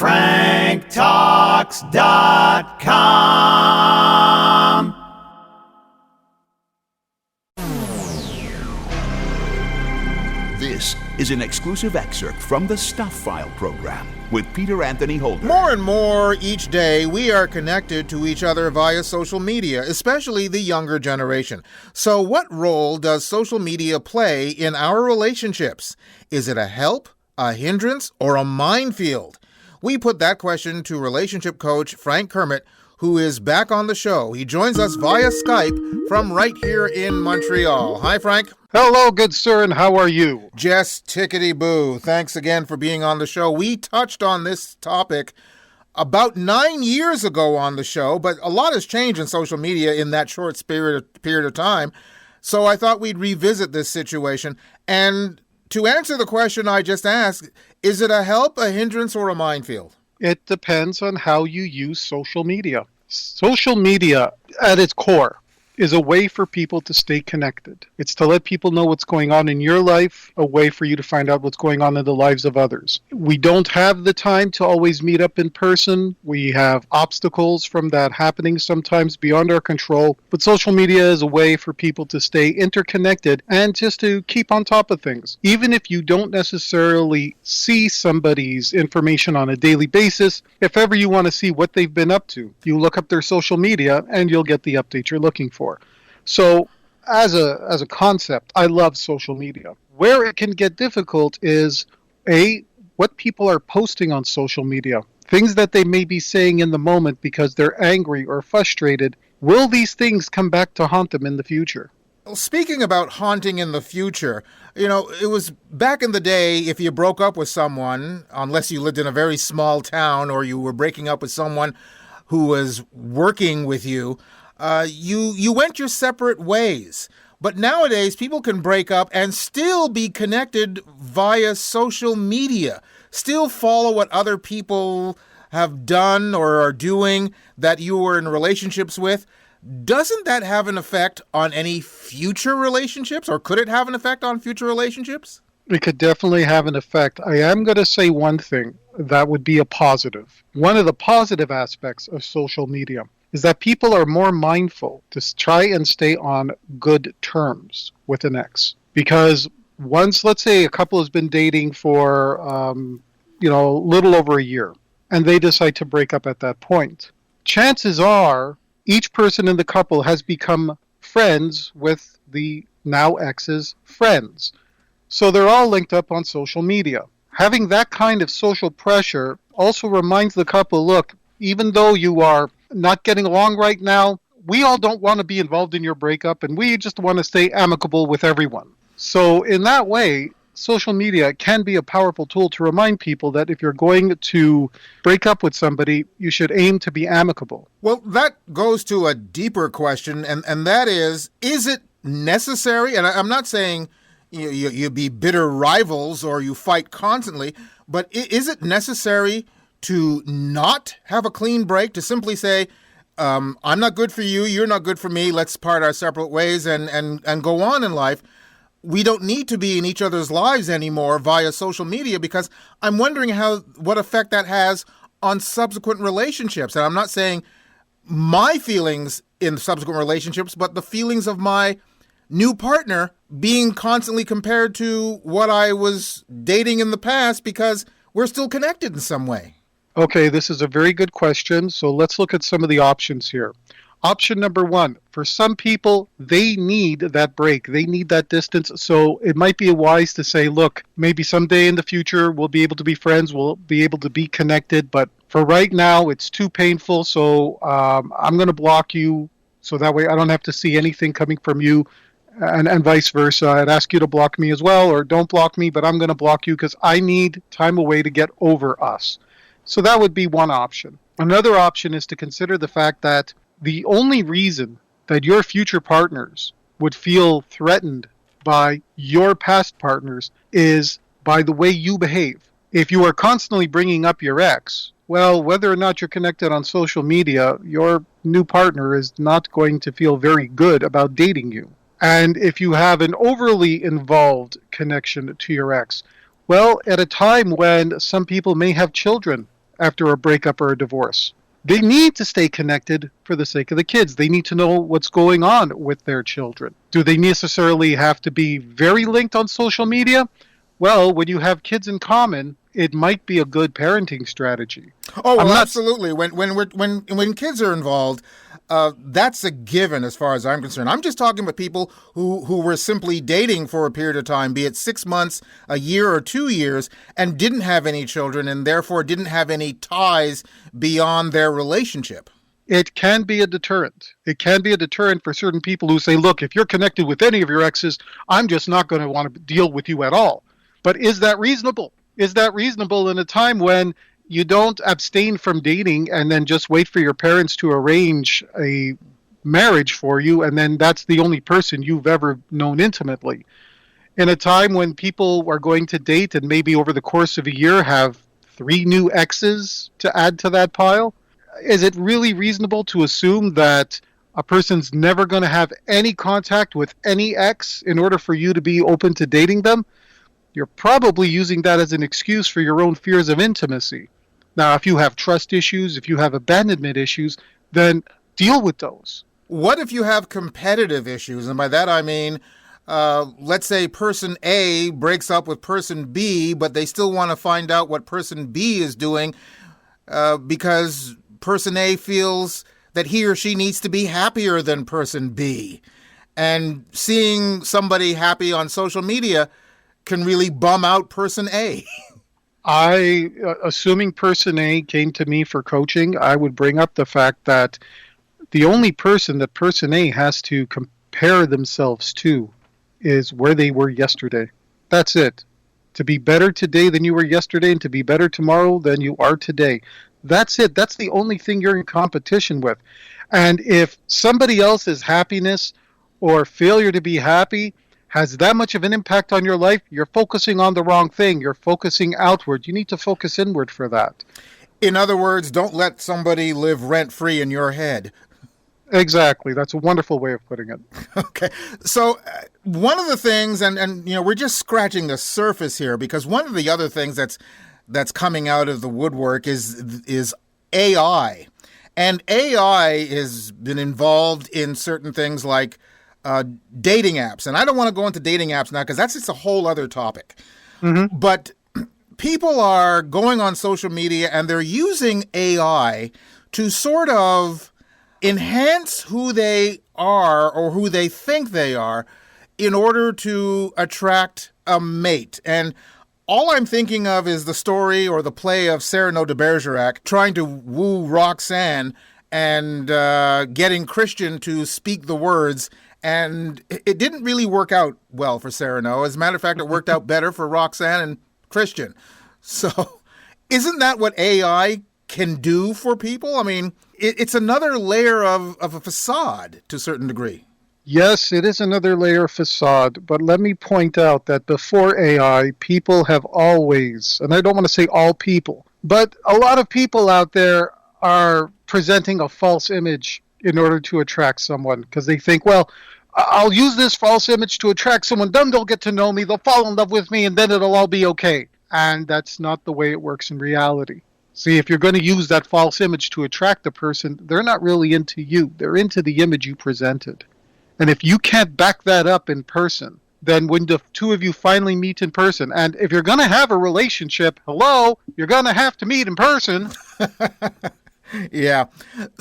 franktalks.com. This is an exclusive excerpt from the Stuff File program with Peter Anthony Holder. More and more each day, we are connected to each other via social media, especially the younger generation. So what role does social media play in our relationships? Is it a help, a hindrance, or a minefield? We put that question to relationship coach Frank Kermit, who is back on the show. He joins us via Skype from right here in Montreal. Hi, Frank. Hello, good sir, and how are you? Just tickety-boo. Thanks again for being on the show. We touched on this topic about 9 years ago on the show, but a lot has changed in social media in that short period of time. So I thought we'd revisit this situation. And to answer the question I just asked, is it a help, a hindrance, or a minefield? It depends on how you use social media. Social media, at its core, is a way for people to stay connected. It's to let people know what's going on in your life, a way for you to find out what's going on in the lives of others. We don't have the time to always meet up in person. We have obstacles from that happening sometimes beyond our control. But social media is a way for people to stay interconnected and just to keep on top of things. Even if you don't necessarily see somebody's information on a daily basis, if ever you want to see what they've been up to, you look up their social media and you'll get the update you're looking for. So as a concept, I love social media. Where it can get difficult is, what people are posting on social media, things that they may be saying in the moment because they're angry or frustrated. Will these things come back to haunt them in the future? Well, speaking about haunting in the future, it was back in the day, if you broke up with someone, unless you lived in a very small town or you were breaking up with someone who was working with you, you went your separate ways. But nowadays, people can break up and still be connected via social media, still follow what other people have done or are doing that you were in relationships with. Doesn't that have an effect on any future relationships, or could it have an effect on future relationships? It could definitely have an effect. I am going to say one thing that would be a positive. One of the positive aspects of social media is that people are more mindful to try and stay on good terms with an ex. Because once, let's say, a couple has been dating for, a little over a year, and they decide to break up at that point, chances are each person in the couple has become friends with the now ex's friends. So they're all linked up on social media. Having that kind of social pressure also reminds the couple, look, even though you are not getting along right now, we all don't want to be involved in your breakup, and we just want to stay amicable with everyone. So in that way, social media can be a powerful tool to remind people that if you're going to break up with somebody, you should aim to be amicable. Well, that goes to a deeper question, and that is it necessary? And I'm not saying you be bitter rivals or you fight constantly, but is it necessary to not have a clean break, to simply say, I'm not good for you, you're not good for me, let's part our separate ways and go on in life? We don't need to be in each other's lives anymore via social media, because I'm wondering what effect that has on subsequent relationships. And I'm not saying my feelings in subsequent relationships, but the feelings of my new partner being constantly compared to what I was dating in the past, because we're still connected in some way. Okay, this is a very good question. So let's look at some of the options here. Option number one, for some people, they need that break. They need that distance. So it might be wise to say, look, maybe someday in the future, we'll be able to be friends. We'll be able to be connected. But for right now, it's too painful. So I'm going to block you. So that way I don't have to see anything coming from you, and vice versa. I'd ask you to block me as well, or don't block me, but I'm going to block you because I need time away to get over us. So that would be one option. Another option is to consider the fact that the only reason that your future partners would feel threatened by your past partners is by the way you behave. If you are constantly bringing up your ex, well, whether or not you're connected on social media, your new partner is not going to feel very good about dating you. And if you have an overly involved connection to your ex, well, at a time when some people may have children after a breakup or a divorce. They need to stay connected for the sake of the kids. They need to know what's going on with their children. Do they necessarily have to be very linked on social media? Well, when you have kids in common, it might be a good parenting strategy. Oh, well, absolutely. When kids are involved, that's a given as far as I'm concerned. I'm just talking about people who were simply dating for a period of time, be it 6 months, a year, or 2 years, and didn't have any children and therefore didn't have any ties beyond their relationship. It can be a deterrent. It can be a deterrent for certain people who say, look, if you're connected with any of your exes, I'm just not going to want to deal with you at all. But is that reasonable? Is that reasonable in a time when you don't abstain from dating and then just wait for your parents to arrange a marriage for you, and then that's the only person you've ever known intimately? In a time when people are going to date and maybe over the course of a year have 3 new exes to add to that pile, is it really reasonable to assume that a person's never going to have any contact with any ex in order for you to be open to dating them? You're probably using that as an excuse for your own fears of intimacy. Now, if you have trust issues, if you have abandonment issues, then deal with those. What if you have competitive issues? And by that I mean, let's say person A breaks up with person B, but they still want to find out what person B is doing because person A feels that he or she needs to be happier than person B. And seeing somebody happy on social media can really bum out person A. Assuming person A came to me for coaching, I would bring up the fact that the only person that person A has to compare themselves to is where they were yesterday. That's it. To be better today than you were yesterday and to be better tomorrow than you are today. That's it. That's the only thing you're in competition with. And if somebody else's happiness or failure to be happy has that much of an impact on your life, you're focusing on the wrong thing. You're focusing outward. You need to focus inward for that. In other words, don't let somebody live rent-free in your head. Exactly. That's a wonderful way of putting it. Okay. So one of the things, and you know, we're just scratching the surface here, because one of the other things that's coming out of the woodwork is AI. And AI has been involved in certain things like dating apps. And I don't want to go into dating apps now because that's just a whole other topic. Mm-hmm. But people are going on social media and they're using AI to sort of enhance who they are or who they think they are in order to attract a mate. And all I'm thinking of is the story or the play of Cyrano de Bergerac trying to woo Roxanne and getting Christian to speak the words. And it didn't really work out well for Cyrano. As a matter of fact, it worked out better for Roxanne and Christian. So isn't that what AI can do for people? I mean, it's another layer of a facade to a certain degree. Yes, it is another layer of facade, but let me point out that before AI, people have always, and I don't want to say all people, but a lot of people out there are presenting a false image in order to attract someone because they think, well, I'll use this false image to attract someone, then they'll get to know me, they'll fall in love with me, and then it'll all be okay. And that's not the way it works in reality. See, if you're going to use that false image to attract a person, they're not really into you. They're into the image you presented. And if you can't back that up in person, then when the two of you finally meet in person, and if you're going to have a relationship, hello, you're going to have to meet in person. Yeah.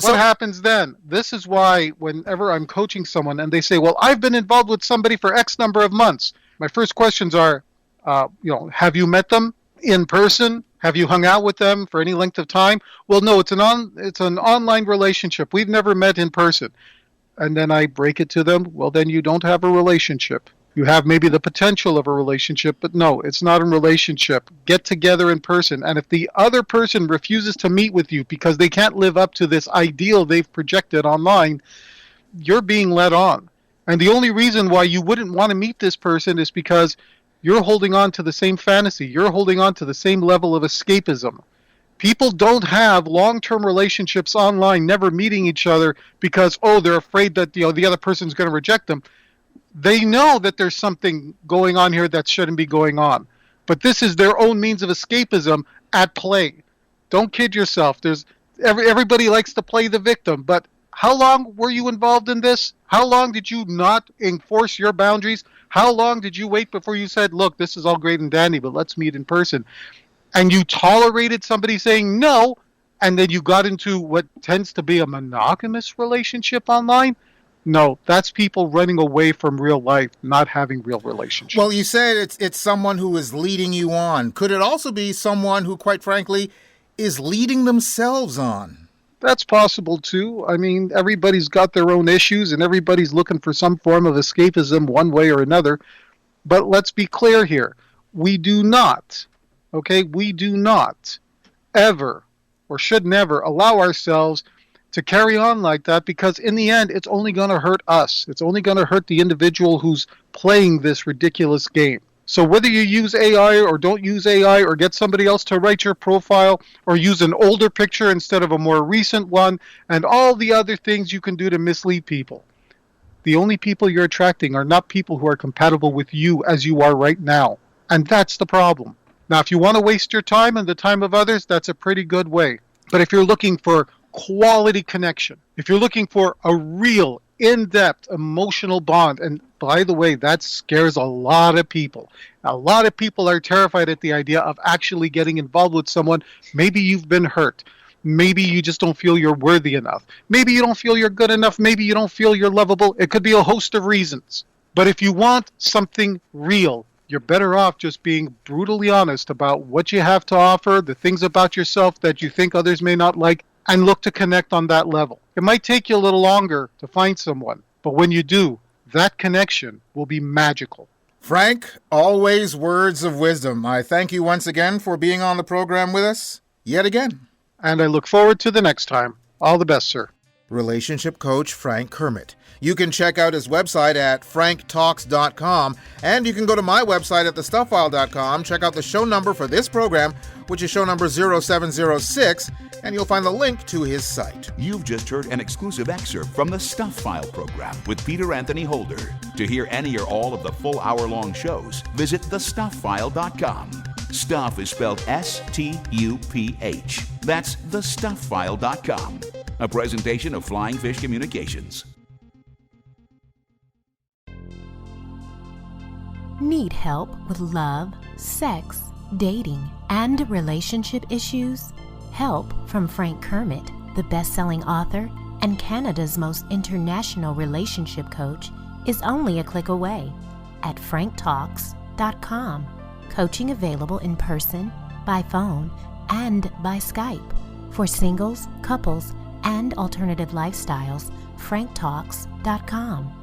What happens then? This is why whenever I'm coaching someone and they say, well, I've been involved with somebody for X number of months, my first questions are, have you met them in person? Have you hung out with them for any length of time? Well, no, it's an online relationship. We've never met in person. And then I break it to them. Well, then you don't have a relationship. You have maybe the potential of a relationship, but no, it's not a relationship. Get together in person. And if the other person refuses to meet with you because they can't live up to this ideal they've projected online, you're being led on. And the only reason why you wouldn't want to meet this person is because you're holding on to the same fantasy. You're holding on to the same level of escapism. People don't have long-term relationships online, never meeting each other because, they're afraid that the other person's going to reject them. They know that there's something going on here that shouldn't be going on. But this is their own means of escapism at play. Don't kid yourself. Everybody likes to play the victim, but how long were you involved in this? How long did you not enforce your boundaries? How long did you wait before you said, look, this is all great and dandy, but let's meet in person? And you tolerated somebody saying no, and then you got into what tends to be a monogamous relationship online? No, that's people running away from real life, not having real relationships. Well, you said it's someone who is leading you on. Could it also be someone who, quite frankly, is leading themselves on? That's possible too. I mean, everybody's got their own issues and everybody's looking for some form of escapism one way or another. But let's be clear here. We do not ever or should never allow ourselves to carry on like that, because in the end, it's only going to hurt us. It's only going to hurt the individual who's playing this ridiculous game. So whether you use AI or don't use AI or get somebody else to write your profile or use an older picture instead of a more recent one and all the other things you can do to mislead people, the only people you're attracting are not people who are compatible with you as you are right now. And that's the problem. Now, if you want to waste your time and the time of others, that's a pretty good way. But if you're looking for quality connection, if you're looking for a real in-depth emotional bond, and by the way, that scares a lot of people. A lot of people are terrified at the idea of actually getting involved with someone. Maybe you've been hurt. Maybe you just don't feel you're worthy enough. Maybe you don't feel you're good enough. Maybe you don't feel you're lovable. It could be a host of reasons. But if you want something real, you're better off just being brutally honest about what you have to offer, the things about yourself that you think others may not like, and look to connect on that level. It might take you a little longer to find someone, but when you do, that connection will be magical. Frank, always words of wisdom. I thank you once again for being on the program with us, yet again. And I look forward to the next time. All the best, sir. Relationship coach Frank Kermit. You can check out his website at franktalks.com, and you can go to my website at thestuffile.com, check out the show number for this program, which is show number 0706, and you'll find the link to his site. You've just heard an exclusive excerpt from the Stuff File program with Peter Anthony Holder. To hear any or all of the full hour-long shows, visit thestuffile.com. Stuff is spelled S-T-U-P-H. That's thestuffile.com. A presentation of Flying Fish Communications. Need help with love, sex, dating, and relationship issues? Help from Frank Kermit, the best-selling author and Canada's most international relationship coach, is only a click away at franktalks.com. Coaching available in person, by phone, and by Skype. For singles, couples, and alternative lifestyles, franktalks.com.